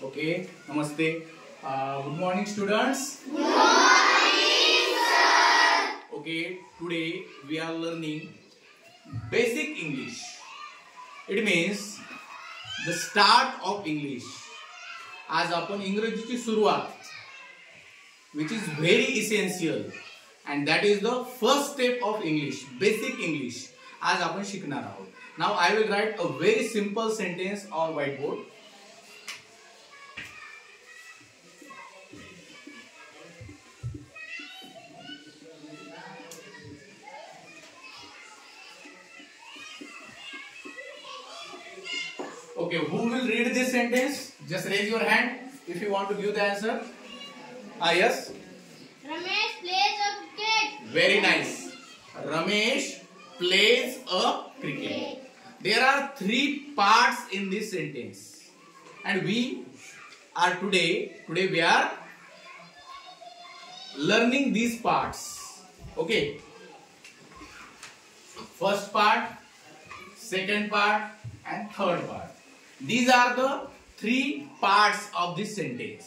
Okay, namaste. Good morning, students. Good morning, sir. Okay, today we are learning basic English. It means the start of English. आज आपण इंग्रजीची सुरुवात, which is very essential, and that is the first step of English, basic English. आज आपण शिकणार आहोत. Now I will write a very simple sentence on whiteboard. Okay, who will read this sentence? Just raise your hand if you want to give the answer. Yes. Ramesh plays a cricket. Very nice. Ramesh plays a cricket. There are 3 parts in this sentence, and we are today we are learning these parts. Okay. First part, second part, and third part. These are the 3 parts of this sentence.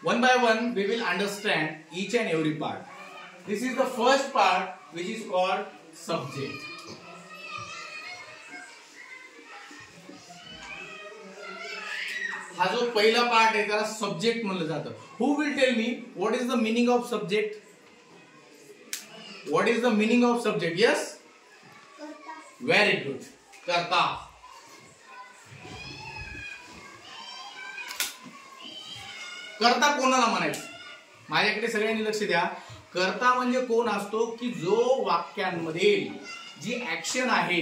One by one, we will understand each and every part. This is the first part, which is called subject. हा जो पहिला part आहे त्याला subject म्हणलं जातं. Who will tell me what is the meaning of subject? What is the meaning of subject? Yes? Very good. कर्ता. कर्ता कोणाला म्हणायचं? माझ्याकडे सगळ्यांनी लक्ष द्या. कर्ता म्हणजे कोण असतो की जो वाक्यांमध्ये जी ऍक्शन आहे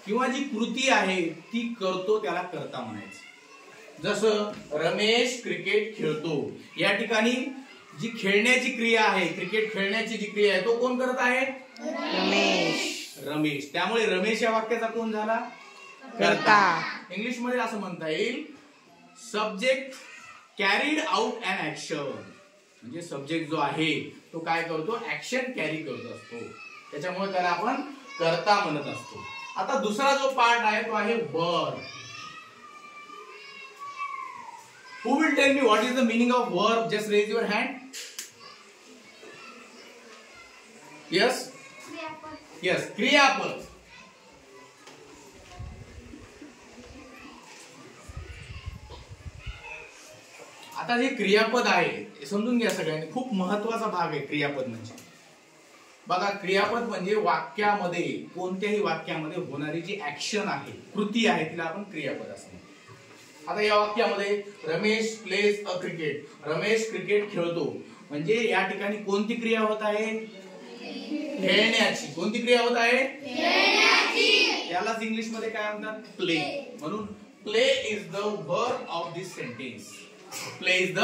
किंवा जी कृती आहे ती करतो त्याला कर्ता म्हणायचं. जसं रमेश क्रिकेट खेळतो, या ठिकाणी जी खेळण्याची क्रिया आहे, क्रिकेट खेळण्याची जी क्रिया आहे तो कोण करत आहे? रमेश. त्यामुळे रमेश या वाक्याचा कोण झाला? कर्ता. इंग्लिश मध्ये असं म्हणता येईल subject carried out on action. म्हणजे सब्जेक्ट जो आहे तो काय करतो? ऍक्शन कॅरी करत असतो, त्याच्यामुळे त्याला आपण कर्ता म्हणत असतो. आता दुसरा जो पार्ट आहे तो आहे verb. Who will tell me what is the meaning of verb? Just raise your hand. Yes? Yes, क्रियापद. आता जे क्रियापद आहे समजून घ्या सगळ्यांनी, खूप महत्वाचा भाग आहे क्रियापद म्हणजे. बघा, क्रियापद म्हणजे वाक्यामध्ये, कोणत्याही वाक्यामध्ये होणारी जी ऍक्शन आहे, कृती आहे, तिला आपण क्रियापद असं म्हणतो. आता या वाक्यामध्ये Ramesh plays a cricket, Ramesh cricket खेळतो, म्हणजे या ठिकाणी कोणती क्रिया होत आहे? खेळण्याची. कोणती क्रिया होत आहे? खेळण्याची. यालाच इंग्लिश मध्ये काय म्हणतात? प्ले. म्हणून play is the verb of this sentence. Play is the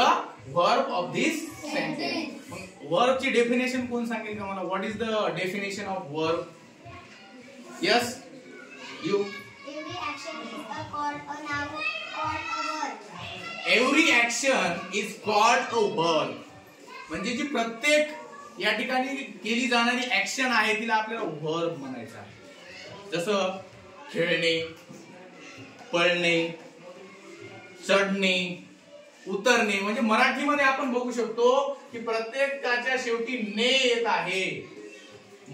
verb of this sentence. Verb ची डेफिनेशन कोण सांगेल का मला? What is the definition of verb? Yes, you. Every action is called a verb. म्हणजे जी प्रत्येक या ठिकाणी केली जाणारी ऍक्शन आहे तिला आपल्याला वर्ब म्हणायचं आहे. जसं खेळणे, पळणे, चढणे, उतरणे. म्हणजे मराठीमध्ये आपण बघू शकतो की प्रत्येकाच्या शेवटी ने येत आहे.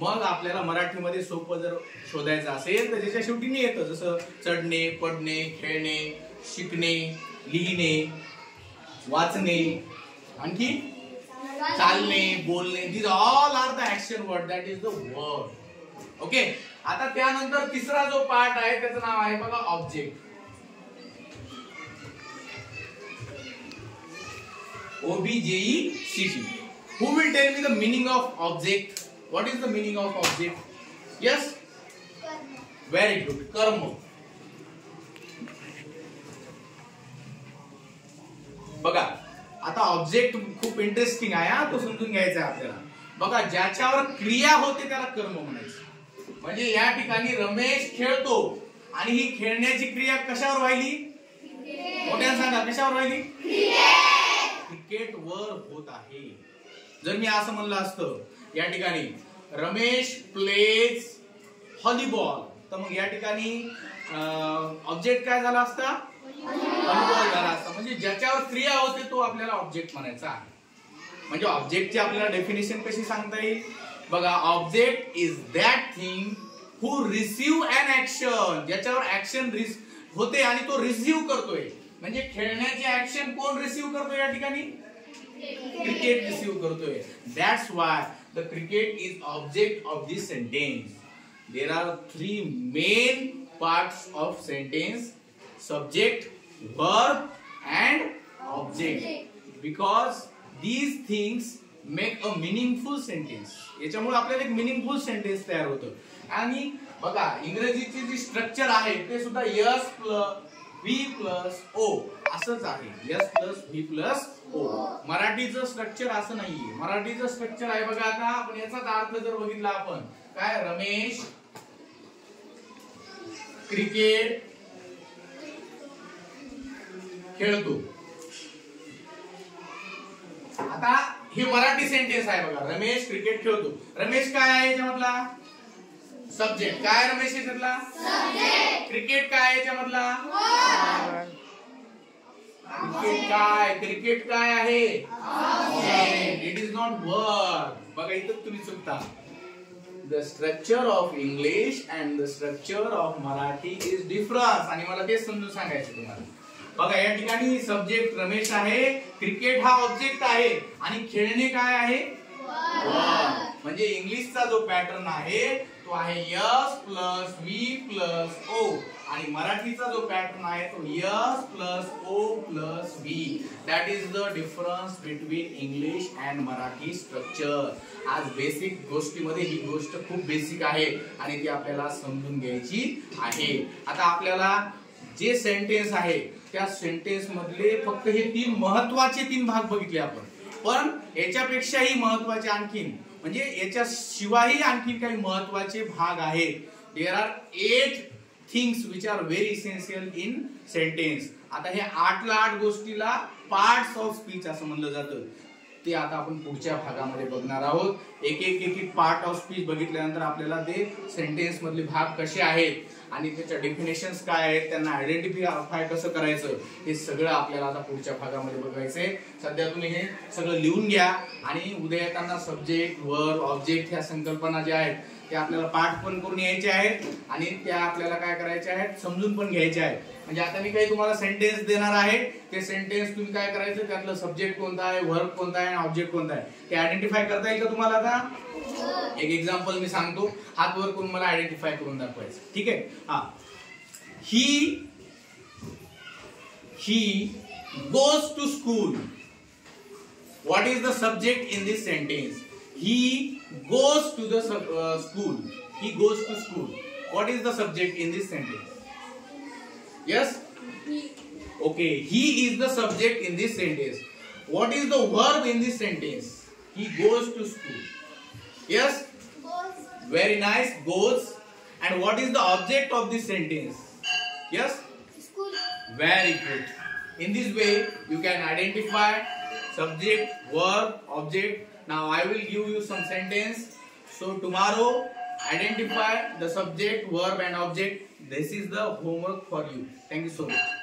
मग आपल्याला मराठीमध्ये सोपं जर शोधायचं असेल तर त्याच्या शेवटी ने येतं. जसं चढणे, पडणे, खेळणे, शिकणे, लिहिणे, वाचणे, आणखी चालणे, बोलणे. These all are the action word. That is the verb. Okay. आता त्यानंतर तिसरा जो पार्ट आहे त्याचं नाव आहे बघा object. OBJECT. Who will tell me the meaning of object? What is the meaning of object? Yes? Very good. कर्म. बघा, आता ऑब्जेक्ट खूप इंटरेस्टिंग आहे हा, तो समजून घ्यायचा आहे आपल्याला. बघा, ज्याच्यावर क्रिया होते त्याला कर्म म्हणायचं. म्हणजे या ठिकाणी रमेश खेळतो आणि ही खेळण्याची क्रिया कशावर व्हायली? मोठ्याने सांगा, कशावर व्हायली? क्रिकेट वर होत आहे. जर मी असं म्हणलं असतं या ठिकाणी रमेश प्लेज व्हॉलीबॉल, तर मग या ठिकाणी ऑब्जेक्ट काय झाला असता? व्हॉलीबॉल झाला असता. म्हणजे ज्याच्यावर क्रिया होते तो आपल्याला ऑब्जेक्ट म्हणायचा आहे. म्हणजे ऑब्जेक्टची आपल्याला डेफिनेशन कशी सांगता येईल बघा. Object is that thing who receive an action, ज्याच्यावर ऍक्शन होते आणि तो रिसीव्ह करतोय. म्हणजे खेळण्याची ऍक्शन कोण रिसीव्ह करतोय या ठिकाणी? क्रिकेट रिसीव्ह करतोय. That's why the cricket is object of this sentence. There are 3 main parts of sentence: subject, verb and object, because these things make a meaningful sentence. याच्यामुळे आपल्याला एक मिनिंगफुल सेंटेन्स तयार होतं. आणि बघा इंग्रजीची जी स्ट्रक्चर आहे ते सुद्धा S plus V plus O असंच आहे. S plus V plus O. मराठीचं स्ट्रक्चर असं नाहीये. मराठीचं स्ट्रक्चर आहे बघा. आता आपण याचाच अर्थ जर बघितला आपण काय, रमेश क्रिकेट खेळतो. आता हे मराठी सेंटेन्स आहे बघा. रमेश क्रिकेट खेळतो. रमेश काय आहे याच्यामधला? सब्जेक्ट. काय रमेश याच्यातला? सब्जेक्ट. क्रिकेट काय याच्यामधला? क्रिकेट काय आहे? It is not verb. बघा इथं तुम्ही चुकता. The structure of English and the structure of Marathi is different. आणि मला ते समजून सांगायचं तुम्हाला. बघा या ठिकाणी सब्जेक्ट रमेश आहे, क्रिकेट हा ऑब्जेक्ट आहे आणि खेळणे काय आहे? म्हणजे इंग्लिशचा जो पॅटर्न आहे तो आहे S plus V plus O आणि मराठीचा जो पॅटर्न आहे तो S plus O plus V. That is the difference between English and Marathi structure. आज बेसिक गोष्टीमध्ये ही गोष्ट खूप बेसिक आहे आणि ती आपल्याला समजून घ्यायची आहे. आता आपल्याला जे सेंटेन्स आहे त्या सेंटेन्स मधले फक्त हे 3 महत्वाचे 3 भाग बघितले आपण. पण याच्यापेक्षाही महत्वाचे आणखीन म्हणजे याच्या शिवायही आणखीन काही महत्वाचे भाग आहेत. There are 8 things which are very essential in sentence. आता हे 8ला 8 गोष्टीला पार्ट्स ऑफ स्पीच असं म्हणलं जातं. ते आता आपण पुढच्या भागामध्ये बघणार आहोत. एक एक पार्ट ऑफ स्पीच बघितल्यानंतर आपल्याला ते सेंटेन्स मधले भाग कसे आहेत आणि त्याच्या डेफिनेशन्स काय आहेत, त्यांना आयडेंटिफाय कसं करायचं, हे सगळं आपल्याला आता पुढच्या भागामध्ये बघायचंय. सध्या तुम्ही हे सगळं लिहून घ्या आणि उद्या येताना सब्जेक्ट, वर्ब, ऑब्जेक्ट ह्या संकल्पना ज्या आहेत त्या आपल्याला पाठ पण करून यायच्या आहेत आणि त्या आपल्याला काय करायच्या आहेत, समजून पण घ्यायच्या आहेत. म्हणजे आता मी काही तुम्हाला सेंटेन्स देणार आहे, ते सेंटेन्स तुम्ही काय करायचं, त्यातलं सब्जेक्ट कोणता आहे, वर्ब कोणता आहे आणि ऑब्जेक्ट कोणता आहे ते आयडेंटिफाय करता येईल का तुम्हाला? आता एक एक्झाम्पल मी सांगतो, हात वर करून मला आयडेंटिफाय करून दाखवायचं. ठीक आहे. हा, ही goes to school. What is the subject in this sentence? He goes to the school. He goes to school. What is the subject in this sentence? Yes? Okay. He is the subject in this sentence. What is the verb in this sentence? He goes to school. Yes? Goes. Very nice. Goes. And what is the object of this sentence? Yes? School. Very good. In this way, you can identify subject, verb, object. Now I will give you some sentence. So tomorrow, identify the subject, verb and object. This is the homework for you. Thank you so much.